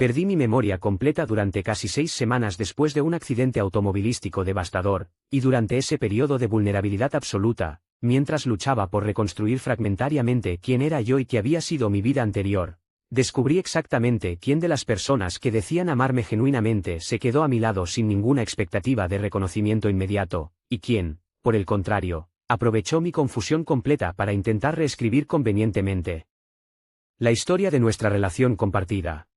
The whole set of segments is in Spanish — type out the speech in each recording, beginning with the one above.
Perdí mi memoria completa durante casi 6 semanas después de un accidente automovilístico devastador, y durante ese periodo de vulnerabilidad absoluta, mientras luchaba por reconstruir fragmentariamente quién era yo y qué había sido mi vida anterior, descubrí exactamente quién de las personas que decían amarme genuinamente se quedó a mi lado sin ninguna expectativa de reconocimiento inmediato, y quién, por el contrario, aprovechó mi confusión completa para intentar reescribir convenientemente la historia de nuestra relación compartida.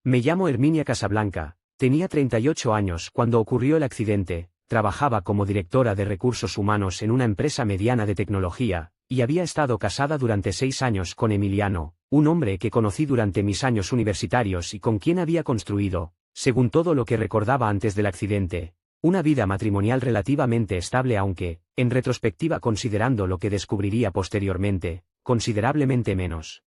Me llamo Herminia Casablanca, tenía 38 años cuando ocurrió el accidente, trabajaba como directora de recursos humanos en una empresa mediana de tecnología, y había estado casada durante 6 años con Emiliano, un hombre que conocí durante mis años universitarios y con quien había construido, según todo lo que recordaba antes del accidente, una vida matrimonial relativamente estable aunque, en retrospectiva considerando lo que descubriría posteriormente, considerablemente menos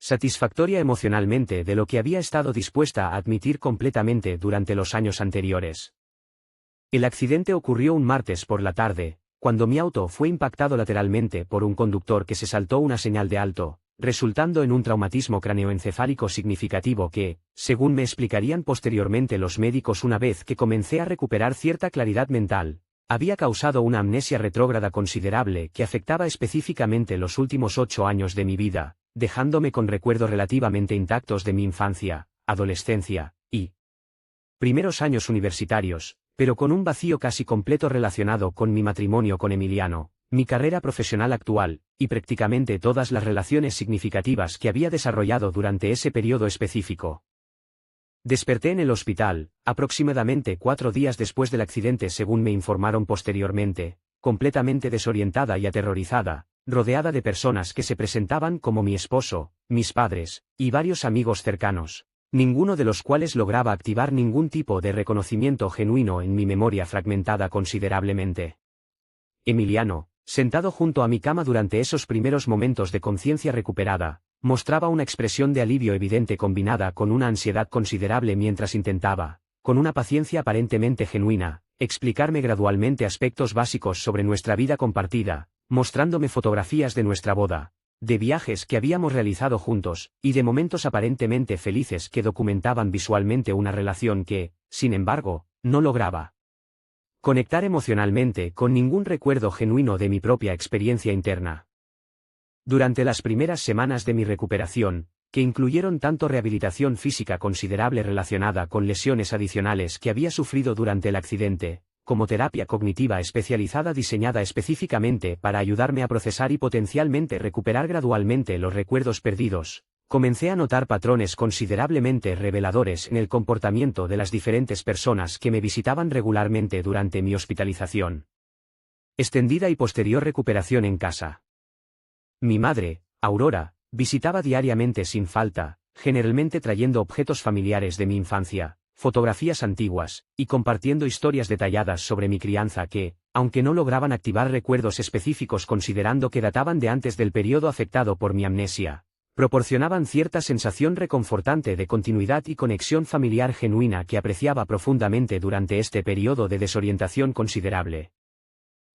satisfactoria emocionalmente de lo que había estado dispuesta a admitir completamente durante los años anteriores. El accidente ocurrió un martes por la tarde, cuando mi auto fue impactado lateralmente por un conductor que se saltó una señal de alto, resultando en un traumatismo craneoencefálico significativo que, según me explicarían posteriormente los médicos una vez que comencé a recuperar cierta claridad mental, había causado una amnesia retrógrada considerable que afectaba específicamente los últimos 8 años de mi vida, dejándome con recuerdos relativamente intactos de mi infancia, adolescencia y primeros años universitarios, pero con un vacío casi completo relacionado con mi matrimonio con Emiliano, mi carrera profesional actual, y prácticamente todas las relaciones significativas que había desarrollado durante ese periodo específico. Desperté en el hospital, aproximadamente 4 días después del accidente según me informaron posteriormente, completamente desorientada y aterrorizada, rodeada de personas que se presentaban como mi esposo, mis padres, y varios amigos cercanos, ninguno de los cuales lograba activar ningún tipo de reconocimiento genuino en mi memoria fragmentada considerablemente. Emiliano, sentado junto a mi cama durante esos primeros momentos de conciencia recuperada, mostraba una expresión de alivio evidente combinada con una ansiedad considerable mientras intentaba, con una paciencia aparentemente genuina, explicarme gradualmente aspectos básicos sobre nuestra vida compartida, mostrándome fotografías de nuestra boda, de viajes que habíamos realizado juntos, y de momentos aparentemente felices que documentaban visualmente una relación que, sin embargo, no lograba conectar emocionalmente con ningún recuerdo genuino de mi propia experiencia interna. Durante las primeras semanas de mi recuperación, que incluyeron tanto rehabilitación física considerable relacionada con lesiones adicionales que había sufrido durante el accidente, como terapia cognitiva especializada diseñada específicamente para ayudarme a procesar y potencialmente recuperar gradualmente los recuerdos perdidos, comencé a notar patrones considerablemente reveladores en el comportamiento de las diferentes personas que me visitaban regularmente durante mi hospitalización, extendida y posterior recuperación en casa. Mi madre, Aurora, visitaba diariamente sin falta, generalmente trayendo objetos familiares de mi infancia, fotografías antiguas, y compartiendo historias detalladas sobre mi crianza que, aunque no lograban activar recuerdos específicos considerando que databan de antes del periodo afectado por mi amnesia, proporcionaban cierta sensación reconfortante de continuidad y conexión familiar genuina que apreciaba profundamente durante este periodo de desorientación considerable.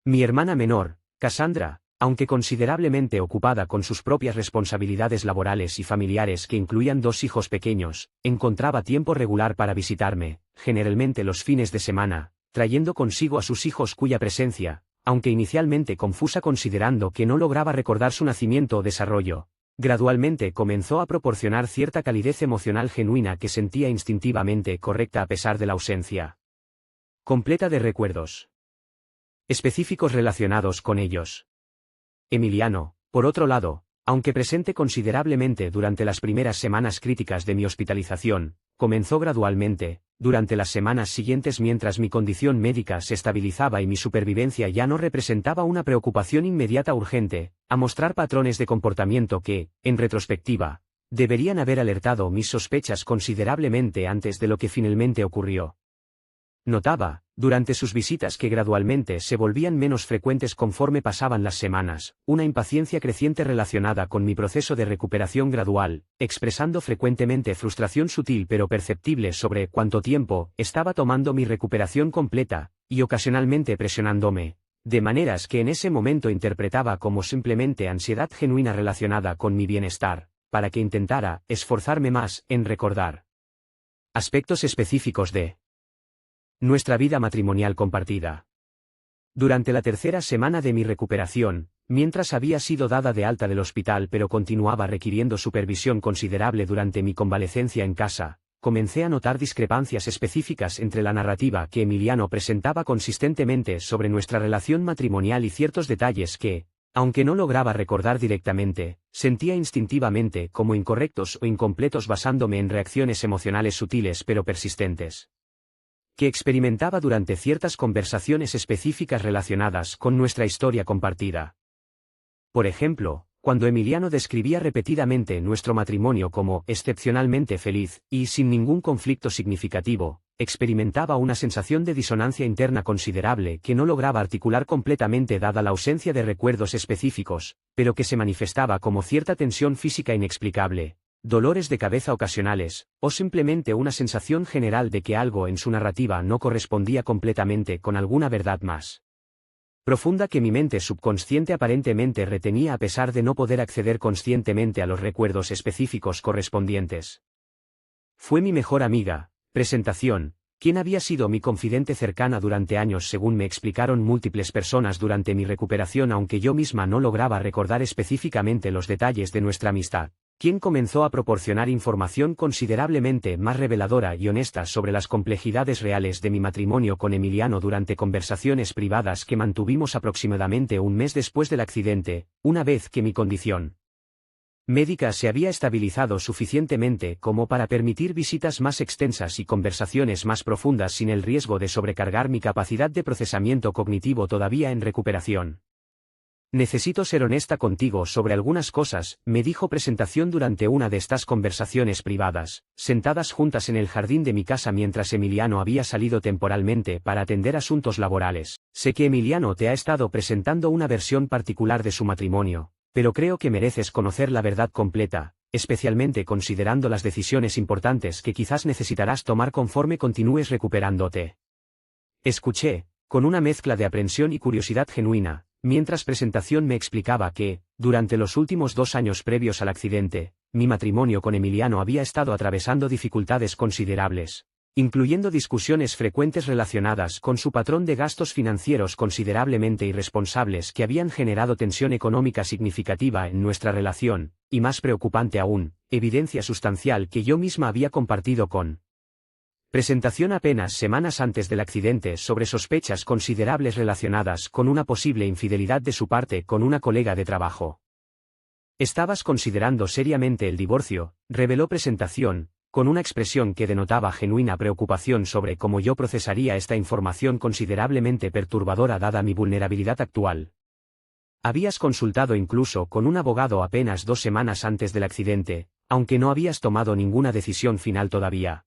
Mi hermana menor, Cassandra, aunque considerablemente ocupada con sus propias responsabilidades laborales y familiares que incluían 2 hijos pequeños, encontraba tiempo regular para visitarme, generalmente los fines de semana, trayendo consigo a sus hijos cuya presencia, aunque inicialmente confusa considerando que no lograba recordar su nacimiento o desarrollo, gradualmente comenzó a proporcionar cierta calidez emocional genuina que sentía instintivamente correcta a pesar de la ausencia completa de recuerdos específicos relacionados con ellos. Emiliano, por otro lado, aunque presente considerablemente durante las primeras semanas críticas de mi hospitalización, comenzó gradualmente, durante las semanas siguientes mientras mi condición médica se estabilizaba y mi supervivencia ya no representaba una preocupación inmediata urgente, a mostrar patrones de comportamiento que, en retrospectiva, deberían haber alertado mis sospechas considerablemente antes de lo que finalmente ocurrió. Notaba, durante sus visitas que gradualmente se volvían menos frecuentes conforme pasaban las semanas, una impaciencia creciente relacionada con mi proceso de recuperación gradual, expresando frecuentemente frustración sutil pero perceptible sobre cuánto tiempo estaba tomando mi recuperación completa, y ocasionalmente presionándome, de maneras que en ese momento interpretaba como simplemente ansiedad genuina relacionada con mi bienestar, para que intentara esforzarme más en recordar. Aspectos específicos de nuestra vida matrimonial compartida. Durante la tercera semana de mi recuperación, mientras había sido dada de alta del hospital pero continuaba requiriendo supervisión considerable durante mi convalecencia en casa, comencé a notar discrepancias específicas entre la narrativa que Emiliano presentaba consistentemente sobre nuestra relación matrimonial y ciertos detalles que, aunque no lograba recordar directamente, sentía instintivamente como incorrectos o incompletos basándome en reacciones emocionales sutiles pero persistentes que experimentaba durante ciertas conversaciones específicas relacionadas con nuestra historia compartida. Por ejemplo, cuando Emiliano describía repetidamente nuestro matrimonio como excepcionalmente feliz y sin ningún conflicto significativo, experimentaba una sensación de disonancia interna considerable que no lograba articular completamente dada la ausencia de recuerdos específicos, pero que se manifestaba como cierta tensión física inexplicable, dolores de cabeza ocasionales, o simplemente una sensación general de que algo en su narrativa no correspondía completamente con alguna verdad más profunda que mi mente subconsciente aparentemente retenía a pesar de no poder acceder conscientemente a los recuerdos específicos correspondientes. Fue mi mejor amiga, Presentación, quien había sido mi confidente cercana durante años según me explicaron múltiples personas durante mi recuperación aunque yo misma no lograba recordar específicamente los detalles de nuestra amistad, quien comenzó a proporcionar información considerablemente más reveladora y honesta sobre las complejidades reales de mi matrimonio con Emiliano durante conversaciones privadas que mantuvimos aproximadamente un mes después del accidente, una vez que mi condición médica se había estabilizado suficientemente como para permitir visitas más extensas y conversaciones más profundas sin el riesgo de sobrecargar mi capacidad de procesamiento cognitivo todavía en recuperación. Necesito ser honesta contigo sobre algunas cosas, me dijo Presentación durante una de estas conversaciones privadas, sentadas juntas en el jardín de mi casa mientras Emiliano había salido temporalmente para atender asuntos laborales. Sé que Emiliano te ha estado presentando una versión particular de su matrimonio, pero creo que mereces conocer la verdad completa, especialmente considerando las decisiones importantes que quizás necesitarás tomar conforme continúes recuperándote. Escuché, con una mezcla de aprensión y curiosidad genuina, mientras Presentación me explicaba que, durante los últimos 2 años previos al accidente, mi matrimonio con Emiliano había estado atravesando dificultades considerables, incluyendo discusiones frecuentes relacionadas con su patrón de gastos financieros considerablemente irresponsables que habían generado tensión económica significativa en nuestra relación, y más preocupante aún, evidencia sustancial que yo misma había compartido con Presentación apenas semanas antes del accidente sobre sospechas considerables relacionadas con una posible infidelidad de su parte con una colega de trabajo. Estabas considerando seriamente el divorcio, reveló Presentación, con una expresión que denotaba genuina preocupación sobre cómo yo procesaría esta información considerablemente perturbadora dada mi vulnerabilidad actual. Habías consultado incluso con un abogado apenas 2 semanas antes del accidente, aunque no habías tomado ninguna decisión final todavía.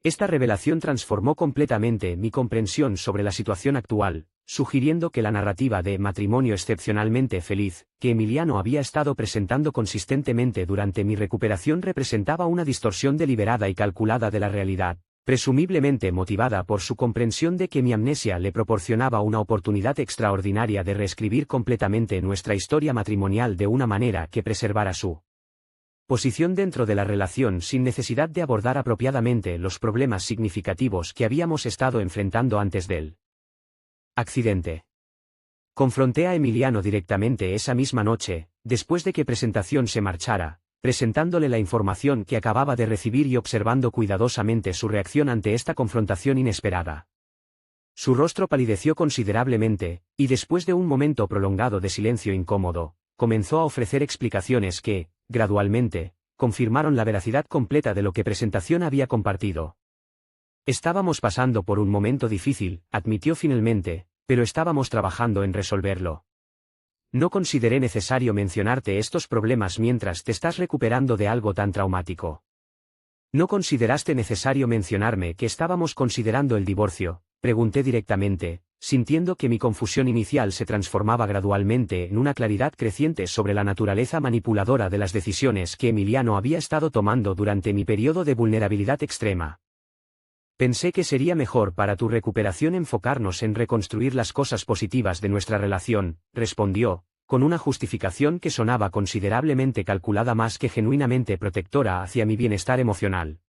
Esta revelación transformó completamente mi comprensión sobre la situación actual, sugiriendo que la narrativa de matrimonio excepcionalmente feliz, que Emiliano había estado presentando consistentemente durante mi recuperación representaba una distorsión deliberada y calculada de la realidad, presumiblemente motivada por su comprensión de que mi amnesia le proporcionaba una oportunidad extraordinaria de reescribir completamente nuestra historia matrimonial de una manera que preservara su posición dentro de la relación sin necesidad de abordar apropiadamente los problemas significativos que habíamos estado enfrentando antes del accidente. Confronté a Emiliano directamente esa misma noche, después de que Presentación se marchara, presentándole la información que acababa de recibir y observando cuidadosamente su reacción ante esta confrontación inesperada. Su rostro palideció considerablemente, y después de un momento prolongado de silencio incómodo, comenzó a ofrecer explicaciones que, gradualmente, confirmaron la veracidad completa de lo que Presentación había compartido. Estábamos pasando por un momento difícil, admitió finalmente, pero estábamos trabajando en resolverlo. No consideré necesario mencionarte estos problemas mientras te estás recuperando de algo tan traumático. ¿No consideraste necesario mencionarme que estábamos considerando el divorcio?, pregunté directamente, sintiendo que mi confusión inicial se transformaba gradualmente en una claridad creciente sobre la naturaleza manipuladora de las decisiones que Emiliano había estado tomando durante mi periodo de vulnerabilidad extrema. Pensé que sería mejor para tu recuperación enfocarnos en reconstruir las cosas positivas de nuestra relación, respondió, con una justificación que sonaba considerablemente calculada más que genuinamente protectora hacia mi bienestar emocional.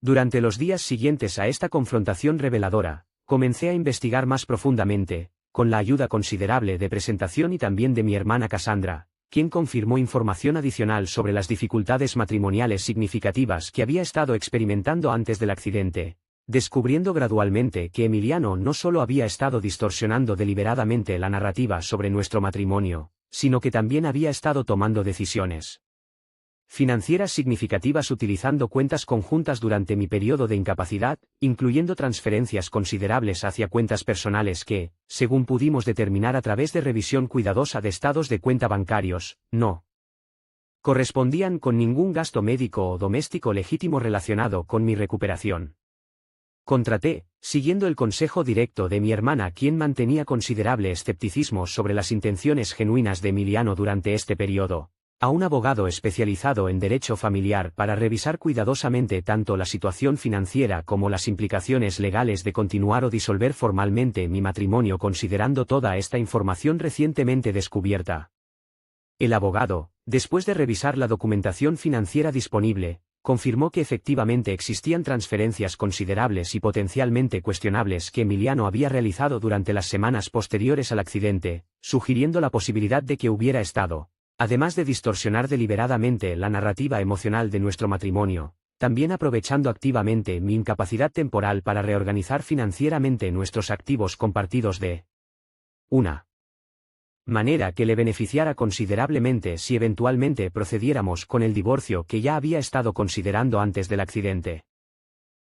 Durante los días siguientes a esta confrontación reveladora, comencé a investigar más profundamente, con la ayuda considerable de Presentación y también de mi hermana Cassandra, quien confirmó información adicional sobre las dificultades matrimoniales significativas que había estado experimentando antes del accidente, descubriendo gradualmente que Emiliano no solo había estado distorsionando deliberadamente la narrativa sobre nuestro matrimonio, sino que también había estado tomando decisiones financieras significativas utilizando cuentas conjuntas durante mi periodo de incapacidad, incluyendo transferencias considerables hacia cuentas personales que, según pudimos determinar a través de revisión cuidadosa de estados de cuenta bancarios, no correspondían con ningún gasto médico o doméstico legítimo relacionado con mi recuperación. Contraté, siguiendo el consejo directo de mi hermana, quien mantenía considerable escepticismo sobre las intenciones genuinas de Emiliano durante este periodo, a un abogado especializado en derecho familiar para revisar cuidadosamente tanto la situación financiera como las implicaciones legales de continuar o disolver formalmente mi matrimonio considerando toda esta información recientemente descubierta. El abogado, después de revisar la documentación financiera disponible, confirmó que efectivamente existían transferencias considerables y potencialmente cuestionables que Emiliano había realizado durante las semanas posteriores al accidente, sugiriendo la posibilidad de que hubiera estado, además de distorsionar deliberadamente la narrativa emocional de nuestro matrimonio, también aprovechando activamente mi incapacidad temporal para reorganizar financieramente nuestros activos compartidos de una manera que le beneficiara considerablemente si eventualmente procediéramos con el divorcio que ya había estado considerando antes del accidente.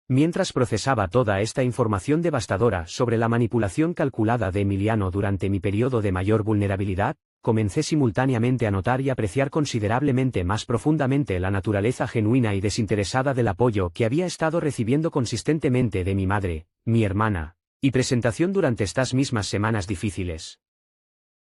Mientras procesaba toda esta información devastadora sobre la manipulación calculada de Emiliano durante mi periodo de mayor vulnerabilidad, comencé simultáneamente a notar y apreciar considerablemente más profundamente la naturaleza genuina y desinteresada del apoyo que había estado recibiendo consistentemente de mi madre, mi hermana, y Presentación durante estas mismas semanas difíciles.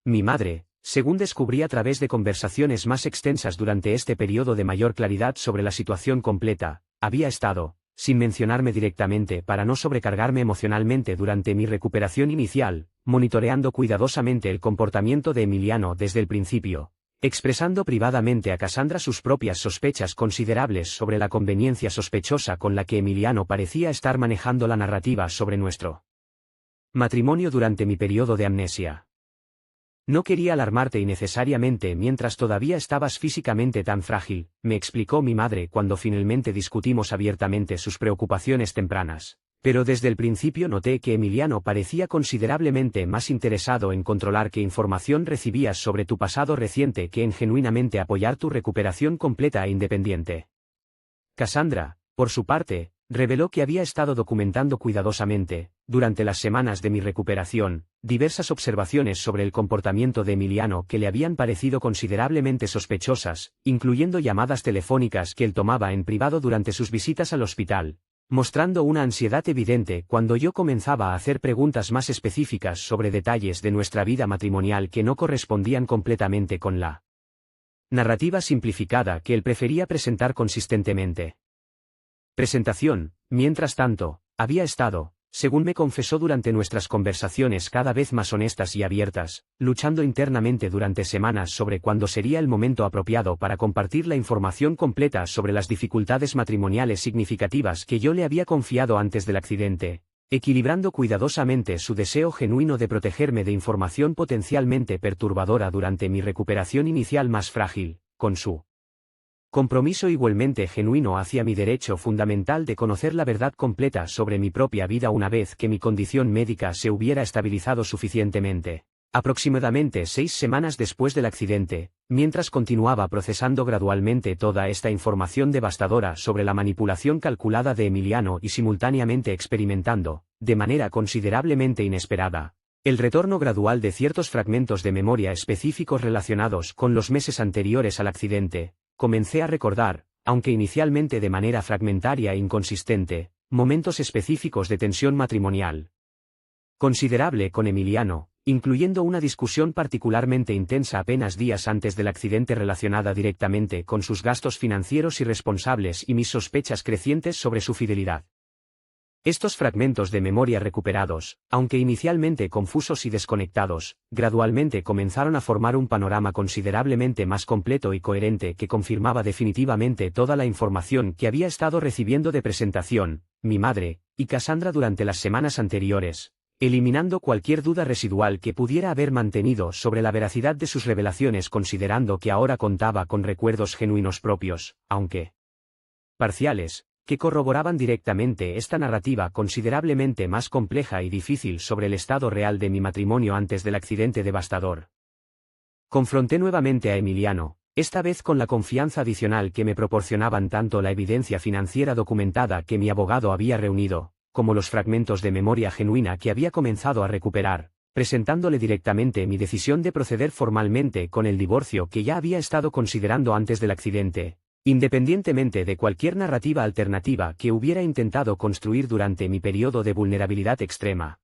Mi madre, según descubrí a través de conversaciones más extensas durante este periodo de mayor claridad sobre la situación completa, había estado, sin mencionarme directamente para no sobrecargarme emocionalmente durante mi recuperación inicial, monitoreando cuidadosamente el comportamiento de Emiliano desde el principio, expresando privadamente a Cassandra sus propias sospechas considerables sobre la conveniencia sospechosa con la que Emiliano parecía estar manejando la narrativa sobre nuestro matrimonio durante mi periodo de amnesia. No quería alarmarte innecesariamente mientras todavía estabas físicamente tan frágil, me explicó mi madre cuando finalmente discutimos abiertamente sus preocupaciones tempranas, pero desde el principio noté que Emiliano parecía considerablemente más interesado en controlar qué información recibías sobre tu pasado reciente que en genuinamente apoyar tu recuperación completa e independiente. Cassandra, por su parte, reveló que había estado documentando cuidadosamente, durante las semanas de mi recuperación, diversas observaciones sobre el comportamiento de Emiliano que le habían parecido considerablemente sospechosas, incluyendo llamadas telefónicas que él tomaba en privado durante sus visitas al hospital, mostrando una ansiedad evidente cuando yo comenzaba a hacer preguntas más específicas sobre detalles de nuestra vida matrimonial que no correspondían completamente con la narrativa simplificada que él prefería presentar consistentemente. Presentación, mientras tanto, había estado, según me confesó durante nuestras conversaciones cada vez más honestas y abiertas, luchando internamente durante semanas sobre cuándo sería el momento apropiado para compartir la información completa sobre las dificultades matrimoniales significativas que yo le había confiado antes del accidente, equilibrando cuidadosamente su deseo genuino de protegerme de información potencialmente perturbadora durante mi recuperación inicial más frágil, con su compromiso igualmente genuino hacia mi derecho fundamental de conocer la verdad completa sobre mi propia vida una vez que mi condición médica se hubiera estabilizado suficientemente. Aproximadamente 6 semanas después del accidente, mientras continuaba procesando gradualmente toda esta información devastadora sobre la manipulación calculada de Emiliano y simultáneamente experimentando, de manera considerablemente inesperada, el retorno gradual de ciertos fragmentos de memoria específicos relacionados con los meses anteriores al accidente, comencé a recordar, aunque inicialmente de manera fragmentaria e inconsistente, momentos específicos de tensión matrimonial considerable con Emiliano, incluyendo una discusión particularmente intensa apenas días antes del accidente relacionada directamente con sus gastos financieros irresponsables y mis sospechas crecientes sobre su fidelidad. Estos fragmentos de memoria recuperados, aunque inicialmente confusos y desconectados, gradualmente comenzaron a formar un panorama considerablemente más completo y coherente que confirmaba definitivamente toda la información que había estado recibiendo de Presentación, mi madre, y Cassandra durante las semanas anteriores, eliminando cualquier duda residual que pudiera haber mantenido sobre la veracidad de sus revelaciones, considerando que ahora contaba con recuerdos genuinos propios, aunque parciales, que corroboraban directamente esta narrativa considerablemente más compleja y difícil sobre el estado real de mi matrimonio antes del accidente devastador. Confronté nuevamente a Emiliano, esta vez con la confianza adicional que me proporcionaban tanto la evidencia financiera documentada que mi abogado había reunido, como los fragmentos de memoria genuina que había comenzado a recuperar, presentándole directamente mi decisión de proceder formalmente con el divorcio que ya había estado considerando antes del accidente, independientemente de cualquier narrativa alternativa que hubiera intentado construir durante mi periodo de vulnerabilidad extrema.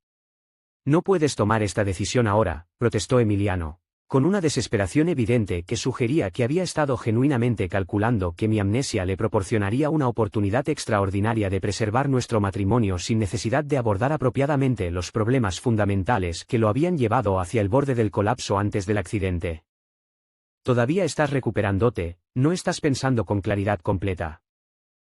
No puedes tomar esta decisión ahora, protestó Emiliano, con una desesperación evidente que sugería que había estado genuinamente calculando que mi amnesia le proporcionaría una oportunidad extraordinaria de preservar nuestro matrimonio sin necesidad de abordar apropiadamente los problemas fundamentales que lo habían llevado hacia el borde del colapso antes del accidente. Todavía estás recuperándote, no estás pensando con claridad completa.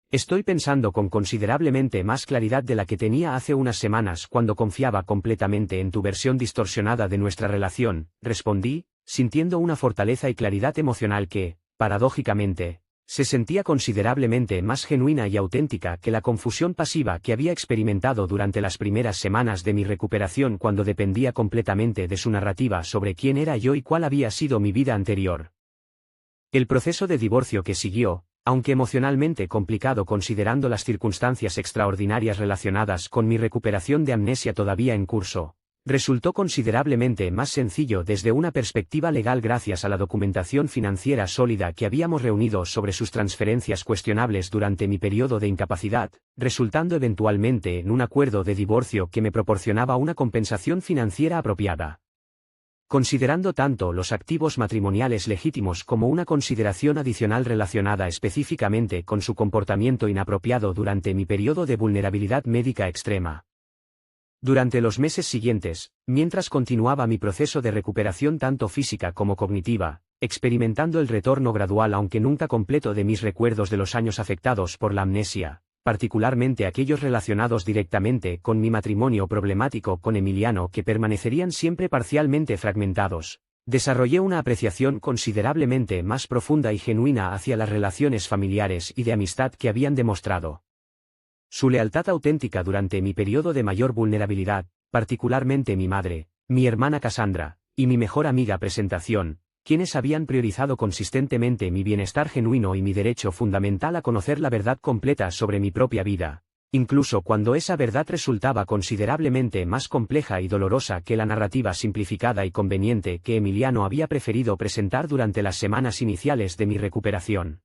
Estoy pensando con considerablemente más claridad de la que tenía hace unas semanas cuando confiaba completamente en tu versión distorsionada de nuestra relación, respondí, sintiendo una fortaleza y claridad emocional que, paradójicamente, se sentía considerablemente más genuina y auténtica que la confusión pasiva que había experimentado durante las primeras semanas de mi recuperación cuando dependía completamente de su narrativa sobre quién era yo y cuál había sido mi vida anterior. El proceso de divorcio que siguió, aunque emocionalmente complicado considerando las circunstancias extraordinarias relacionadas con mi recuperación de amnesia todavía en curso, resultó considerablemente más sencillo desde una perspectiva legal gracias a la documentación financiera sólida que habíamos reunido sobre sus transferencias cuestionables durante mi periodo de incapacidad, resultando eventualmente en un acuerdo de divorcio que me proporcionaba una compensación financiera apropiada. Considerando tanto los activos matrimoniales legítimos como una consideración adicional relacionada específicamente con su comportamiento inapropiado durante mi periodo de vulnerabilidad médica extrema. Durante los meses siguientes, mientras continuaba mi proceso de recuperación tanto física como cognitiva, experimentando el retorno gradual aunque nunca completo de mis recuerdos de los años afectados por la amnesia, particularmente aquellos relacionados directamente con mi matrimonio problemático con Emiliano que permanecerían siempre parcialmente fragmentados, desarrollé una apreciación considerablemente más profunda y genuina hacia las relaciones familiares y de amistad que habían demostrado su lealtad auténtica durante mi periodo de mayor vulnerabilidad, particularmente mi madre, mi hermana Cassandra, y mi mejor amiga Presentación, quienes habían priorizado consistentemente mi bienestar genuino y mi derecho fundamental a conocer la verdad completa sobre mi propia vida, incluso cuando esa verdad resultaba considerablemente más compleja y dolorosa que la narrativa simplificada y conveniente que Emiliano había preferido presentar durante las semanas iniciales de mi recuperación.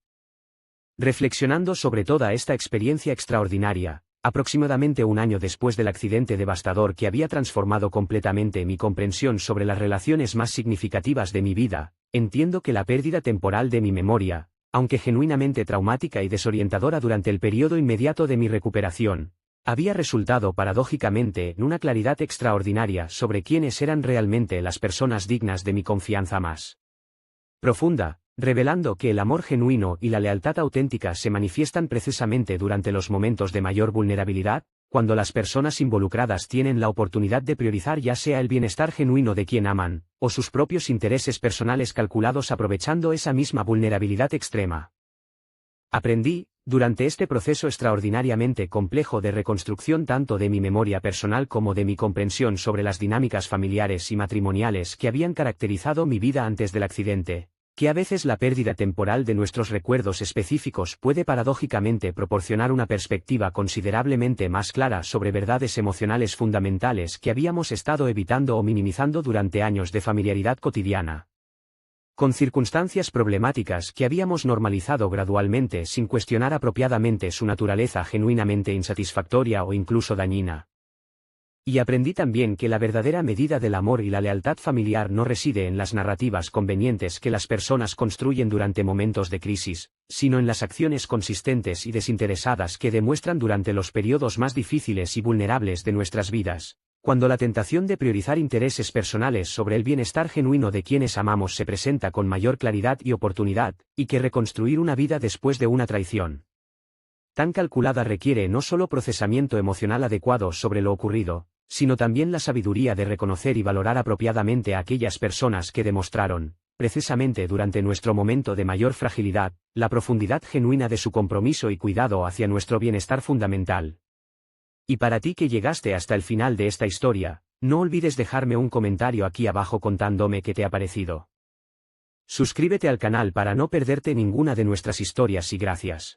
Reflexionando sobre toda esta experiencia extraordinaria, aproximadamente un año después del accidente devastador que había transformado completamente mi comprensión sobre las relaciones más significativas de mi vida, entiendo que la pérdida temporal de mi memoria, aunque genuinamente traumática y desorientadora durante el periodo inmediato de mi recuperación, había resultado paradójicamente en una claridad extraordinaria sobre quiénes eran realmente las personas dignas de mi confianza más profunda, revelando que el amor genuino y la lealtad auténtica se manifiestan precisamente durante los momentos de mayor vulnerabilidad, cuando las personas involucradas tienen la oportunidad de priorizar ya sea el bienestar genuino de quien aman, o sus propios intereses personales calculados aprovechando esa misma vulnerabilidad extrema. Aprendí, durante este proceso extraordinariamente complejo de reconstrucción tanto de mi memoria personal como de mi comprensión sobre las dinámicas familiares y matrimoniales que habían caracterizado mi vida antes del accidente, que a veces la pérdida temporal de nuestros recuerdos específicos puede paradójicamente proporcionar una perspectiva considerablemente más clara sobre verdades emocionales fundamentales que habíamos estado evitando o minimizando durante años de familiaridad cotidiana, con circunstancias problemáticas que habíamos normalizado gradualmente sin cuestionar apropiadamente su naturaleza genuinamente insatisfactoria o incluso dañina. Y aprendí también que la verdadera medida del amor y la lealtad familiar no reside en las narrativas convenientes que las personas construyen durante momentos de crisis, sino en las acciones consistentes y desinteresadas que demuestran durante los periodos más difíciles y vulnerables de nuestras vidas. Cuando la tentación de priorizar intereses personales sobre el bienestar genuino de quienes amamos se presenta con mayor claridad y oportunidad, y que reconstruir una vida después de una traición tan calculada requiere no solo procesamiento emocional adecuado sobre lo ocurrido, sino también la sabiduría de reconocer y valorar apropiadamente a aquellas personas que demostraron, precisamente durante nuestro momento de mayor fragilidad, la profundidad genuina de su compromiso y cuidado hacia nuestro bienestar fundamental. Y para ti que llegaste hasta el final de esta historia, no olvides dejarme un comentario aquí abajo contándome qué te ha parecido. Suscríbete al canal para no perderte ninguna de nuestras historias y gracias.